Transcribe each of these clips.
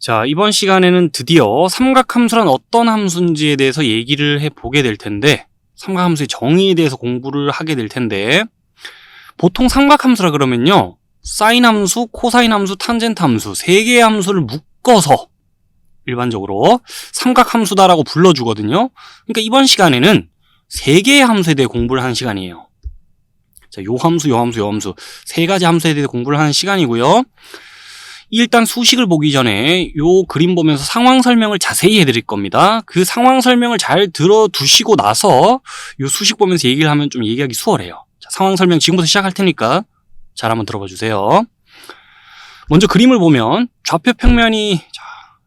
자, 이번 시간에는 드디어 삼각함수란 어떤 함수인지에 대해서 얘기를 해보게 될 텐데, 삼각함수의 정의에 대해서 공부를 하게 될 텐데, 보통 삼각함수라 그러면요, 사인 함수, 코사인 함수, 탄젠트 함수 3개의 함수를 묶어서 일반적으로 삼각함수다라고 불러주거든요. 그러니까 이번 시간에는 3개의 함수에 대해 공부를 하는 시간이에요. 자, 요 함수, 요 함수, 요 함수 3가지 함수에 대해 공부를 하는 시간이고요. 일단 수식을 보기 전에 요 그림 보면서 상황 설명을 자세히 해드릴 겁니다. 그 상황 설명을 잘 들어두시고 나서 요 수식 보면서 얘기를 하면 좀 얘기하기 수월해요. 자, 상황 설명 지금부터 시작할 테니까 잘 한번 들어봐 주세요. 먼저 그림을 보면 좌표 평면이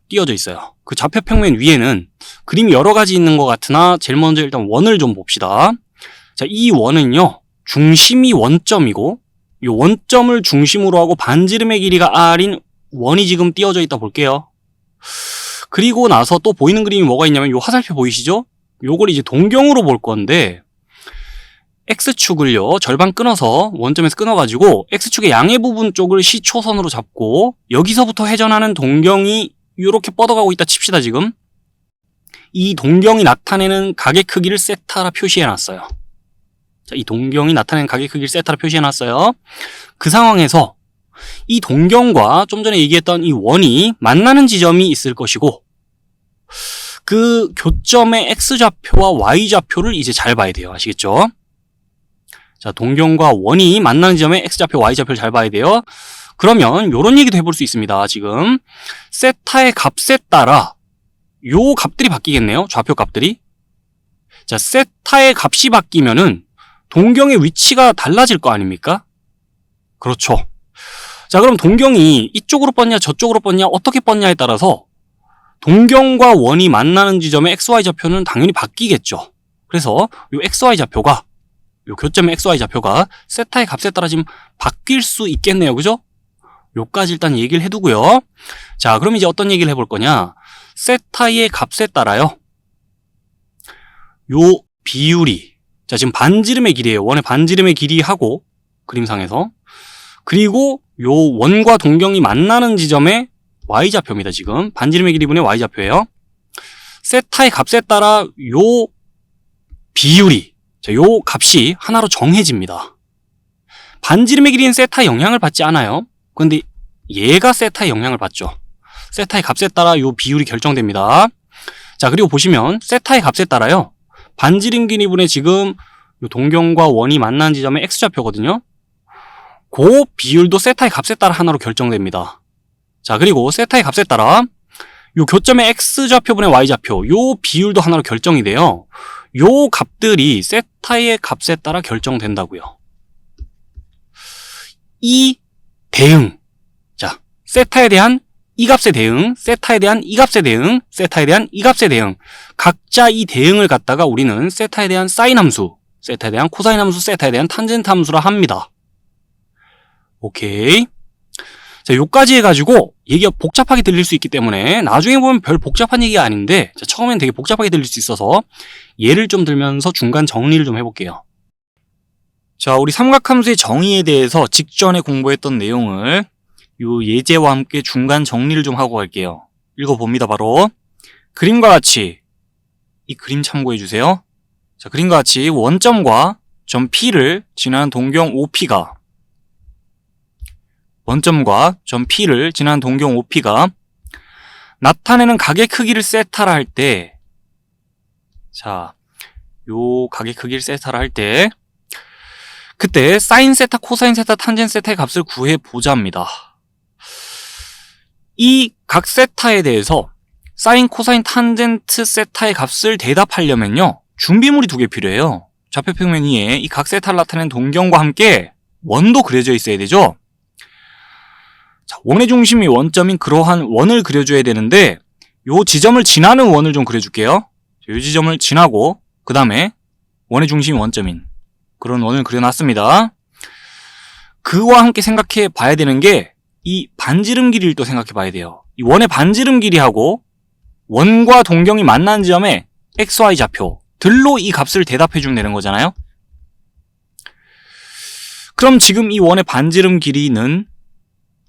띄어져 있어요. 그 좌표 평면 위에는 그림이 여러 가지 있는 것 같으나 제일 먼저 일단 원을 좀 봅시다. 자, 이 원은요, 중심이 원점이고 이 원점을 중심으로 하고 반지름의 길이가 r인 원이 지금 띄어져 있다 볼게요. 그리고 나서 또 보이는 그림이 뭐가 있냐면 이 화살표 보이시죠? 요걸 이제 동경으로 볼 건데 X축을요 절반 끊어서 원점에서 끊어가지고 X축의 양의 부분 쪽을 시초선으로 잡고 여기서부터 회전하는 동경이 이렇게 뻗어가고 있다 칩시다. 지금 이 동경이 나타내는 각의 크기를 세타라 표시해놨어요. 자, 이 동경이 나타내는 각의 크기를 세타라 표시해놨어요. 그 상황에서 이 동경과 좀 전에 얘기했던 이 원이 만나는 지점이 있을 것이고 그 교점의 X좌표와 Y좌표를 이제 잘 봐야 돼요. 아시겠죠? 자, 동경과 원이 만나는 지점의 X좌표, Y좌표를 잘 봐야 돼요. 그러면 이런 얘기도 해볼 수 있습니다. 지금 세타의 값에 따라 요 값들이 바뀌겠네요. 좌표 값들이. 자, 세타의 값이 바뀌면은 동경의 위치가 달라질 거 아닙니까? 그렇죠. 자, 그럼 동경이 이쪽으로 뻗냐 저쪽으로 뻗냐 어떻게 뻗냐에 따라서 동경과 원이 만나는 지점의 XY 좌표는 당연히 바뀌겠죠. 그래서 요 XY 좌표가 요 교점의 XY 좌표가 세타의 값에 따라 지금 바뀔 수 있겠네요. 그죠? 요까지 일단 얘기를 해두고요. 자, 그럼 이제 어떤 얘기를 해볼 거냐? 세타의 값에 따라요. 요 비율이, 자, 지금 반지름의 길이에요. 원의 반지름의 길이하고 그림상에서. 그리고 요 원과 동경이 만나는 지점의 Y좌표입니다. 지금 반지름의 길이분의 Y좌표예요. 세타의 값에 따라 요 비율이, 자, 요 값이 하나로 정해집니다. 반지름의 길이는 세타의 영향을 받지 않아요. 근데 얘가 세타의 영향을 받죠. 세타의 값에 따라 요 비율이 결정됩니다. 자, 그리고 보시면 세타의 값에 따라요, 반지름 길이분의 지금 요 동경과 원이 만나는 지점의 X좌표거든요. 그 비율도 세타의 값에 따라 하나로 결정됩니다. 자, 그리고 세타의 값에 따라 요 교점의 X좌표분의 Y좌표 요 비율도 하나로 결정이 돼요. 요 값들이 세타의 값에 따라 결정된다고요. 이 대응, 자, 세타에 대한 이 값의 대응, 세타에 대한 이 값의 대응, 세타에 대한 이 값의 대응, 각자 이 대응을 갖다가 우리는 세타에 대한 사인 함수, 세타에 대한 코사인 함수, 세타에 대한 탄젠트 함수라 합니다. 오케이. 자, 요까지 해가지고 얘기가 복잡하게 들릴 수 있기 때문에 나중에 보면 별 복잡한 얘기가 아닌데, 자, 처음엔 되게 복잡하게 들릴 수 있어서 예를 좀 들면서 중간 정리를 좀 해볼게요. 자, 우리 삼각함수의 정의에 대해서 직전에 공부했던 내용을 요 예제와 함께 중간 정리를 좀 하고 갈게요. 읽어봅니다. 바로 그림과 같이, 이 그림 참고해 주세요. 자, 그림과 같이 원점과 점 P를 지나는 동경 OP가, 원점과 점 P를 지나는 동경 OP가 나타내는 각의 크기를 세타라 할 때, 자, 요 각의 크기를 세타라 할 때, 그때 사인 세타, 코사인 세타, 탄젠트 세타의 값을 구해 보자입니다. 이 각 세타에 대해서 사인, 코사인, 탄젠트 세타의 값을 대답하려면요, 준비물이 2개 필요해요. 좌표 평면 위에 이 각 세타를 나타내는 동경과 함께 원도 그려져 있어야 되죠. 자, 원의 중심이 원점인 그러한 원을 그려줘야 되는데, 요 지점을 지나는 원을 좀 그려줄게요. 요 지점을 지나고 그 다음에 원의 중심이 원점인 그런 원을 그려놨습니다. 그와 함께 생각해 봐야 되는 게 이 반지름 길이를 또 생각해 봐야 돼요. 이 원의 반지름 길이하고 원과 동경이 만나는 지점의 XY 좌표들로 이 값을 대답해 주면 되는 거잖아요. 그럼 지금 이 원의 반지름 길이는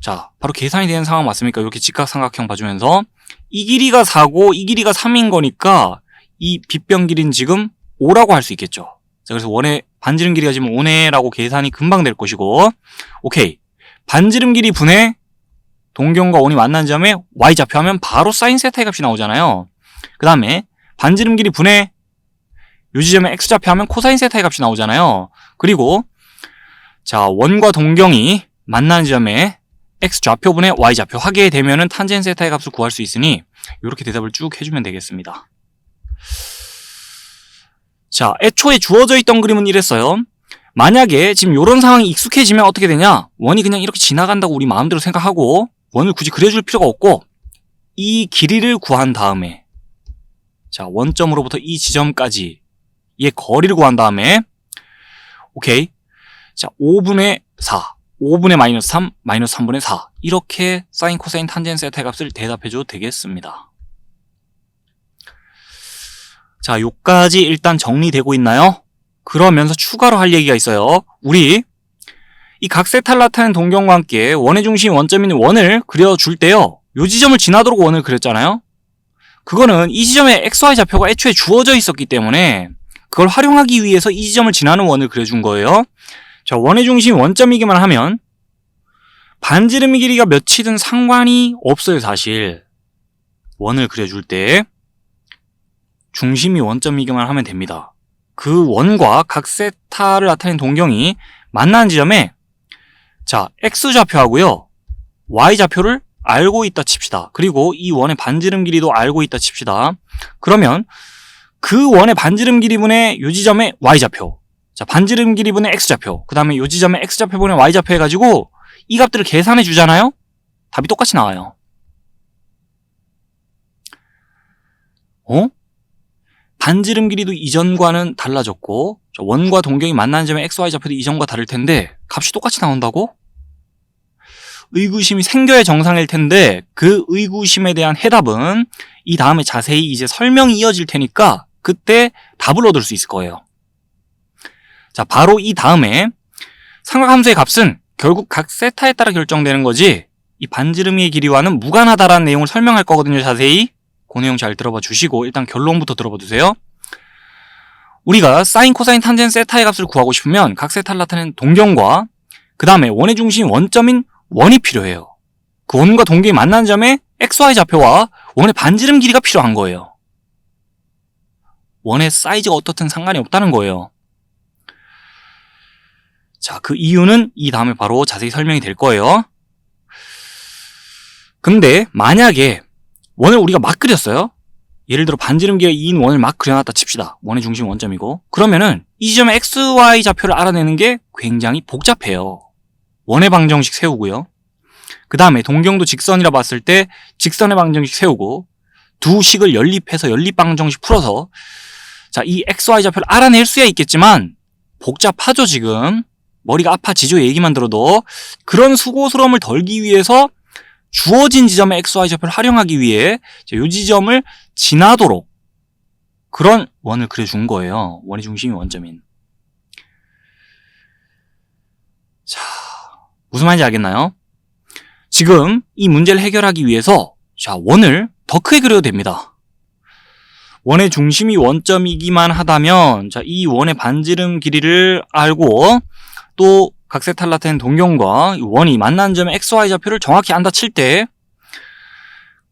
자, 바로 계산이 되는 상황 맞습니까? 이렇게 직각삼각형 봐주면서 이 길이가 4고 이 길이가 3인 거니까 이 빗변 길이는 지금 5라고 할 수 있겠죠. 자, 그래서 원의 반지름 길이가 지금 5네라고 계산이 금방 될 것이고, 오케이. 반지름 길이 분의 동경과 원이 만난 점에 y좌표 하면 바로 사인 세타의 값이 나오잖아요. 그 다음에 반지름 길이 분의 요 지점에 x좌표 하면 코사인 세타의 값이 나오잖아요. 그리고 자, 원과 동경이 만나는 지점에 x좌표분의 y좌표 하게 되면은 탄젠 세타의 값을 구할 수 있으니 이렇게 대답을 쭉 해주면 되겠습니다. 자, 애초에 주어져 있던 그림은 이랬어요. 만약에 지금 이런 상황이 익숙해지면 어떻게 되냐? 원이 그냥 이렇게 지나간다고 우리 마음대로 생각하고 원을 굳이 그려줄 필요가 없고 이 길이를 구한 다음에 자, 원점으로부터 이 지점까지 의 거리를 구한 다음에 오케이. 자, 5분의 4 5분의 마이너스 3, 마이너스 3분의 4 이렇게 사인, 코사인, 탄젠 세타의 값을 대답해줘도 되겠습니다. 자, 요까지 일단 정리되고 있나요? 그러면서 추가로 할 얘기가 있어요. 우리 이 각세타를 나타낸 동경과 함께 원의 중심 원점인 원을 그려줄 때요. 요 지점을 지나도록 원을 그렸잖아요. 그거는 이 지점에 xy 좌표가 애초에 주어져 있었기 때문에 그걸 활용하기 위해서 이 지점을 지나는 원을 그려준 거예요. 자, 원의 중심이 원점이기만 하면 반지름 길이가 몇이든 상관이 없어요, 사실. 원을 그려줄 때 중심이 원점이기만 하면 됩니다. 그 원과 각세타를 나타낸 동경이 만나는 지점에 자, x좌표하고요 y좌표를 알고 있다 칩시다. 그리고 이 원의 반지름 길이도 알고 있다 칩시다. 그러면 그 원의 반지름 길이분의 요 지점의 y좌표, 자, 반지름 길이분의 x좌표, 그 다음에 요 지점의 x좌표분의 y좌표 해가지고 이 값들을 계산해 주잖아요. 답이 똑같이 나와요. 반지름 길이도 이전과는 달라졌고 원과 동경이 만나는 점의 xy 좌표도 이전과 다를 텐데 값이 똑같이 나온다고? 의구심이 생겨야 정상일 텐데 그 의구심에 대한 해답은 이 다음에 자세히 이제 설명이 이어질 테니까 그때 답을 얻을 수 있을 거예요. 자, 바로 이 다음에 삼각함수의 값은 결국 각 세타에 따라 결정되는 거지 이 반지름의 길이와는 무관하다라는 내용을 설명할 거거든요. 자세히 그 내용 잘 들어봐 주시고 일단 결론부터 들어봐 주세요. 우리가 사인, 코사인, 탄젠 세타의 값을 구하고 싶으면 각 세타를 나타낸 동경과 그 다음에 원의 중심 원점인 원이 필요해요. 그 원과 동경이 만나는 점에 xy 좌표와 원의 반지름 길이가 필요한 거예요. 원의 사이즈가 어떻든 상관이 없다는 거예요. 자, 그 이유는 이 다음에 바로 자세히 설명이 될 거예요. 근데 만약에 원을 우리가 막 그렸어요. 예를 들어 반지름 길이가 2인 원을 막 그려놨다 칩시다. 원의 중심 원점이고. 그러면은 이 지점의 xy 좌표를 알아내는 게 굉장히 복잡해요. 원의 방정식 세우고요. 그 다음에 동경도 직선이라 봤을 때 직선의 방정식 세우고 두 식을 연립해서 연립 방정식 풀어서 자, 이 xy 좌표를 알아낼 수야 있겠지만 복잡하죠, 지금. 머리가 아파지죠, 얘기만 들어도. 그런 수고스러움을 덜기 위해서 주어진 지점의 xy 좌표를 활용하기 위해 이 지점을 지나도록 그런 원을 그려준 거예요. 원의 중심이 원점인. 자, 무슨 말인지 알겠나요? 지금 이 문제를 해결하기 위해서 자, 원을 더 크게 그려도 됩니다. 원의 중심이 원점이기만 하다면 자, 이 원의 반지름 길이를 알고 또 각세타를 나타낸 동경과 원이 만나는 점의 xy 좌표를 정확히 안다 칠 때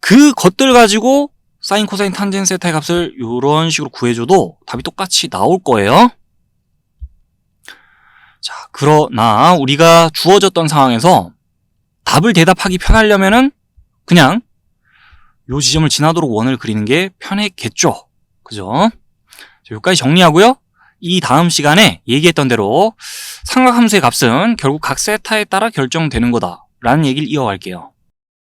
그 것들 가지고 사인, 코사인, 탄젠 세타의 값을 이런 식으로 구해줘도 답이 똑같이 나올 거예요. 자, 그러나 우리가 주어졌던 상황에서 답을 대답하기 편하려면은 그냥 요 지점을 지나도록 원을 그리는 게 편했겠죠. 그죠? 자, 여기까지 정리하고요. 이 다음 시간에 얘기했던 대로 삼각함수의 값은 결국 각 세타에 따라 결정되는 거다 라는 얘기를 이어갈게요.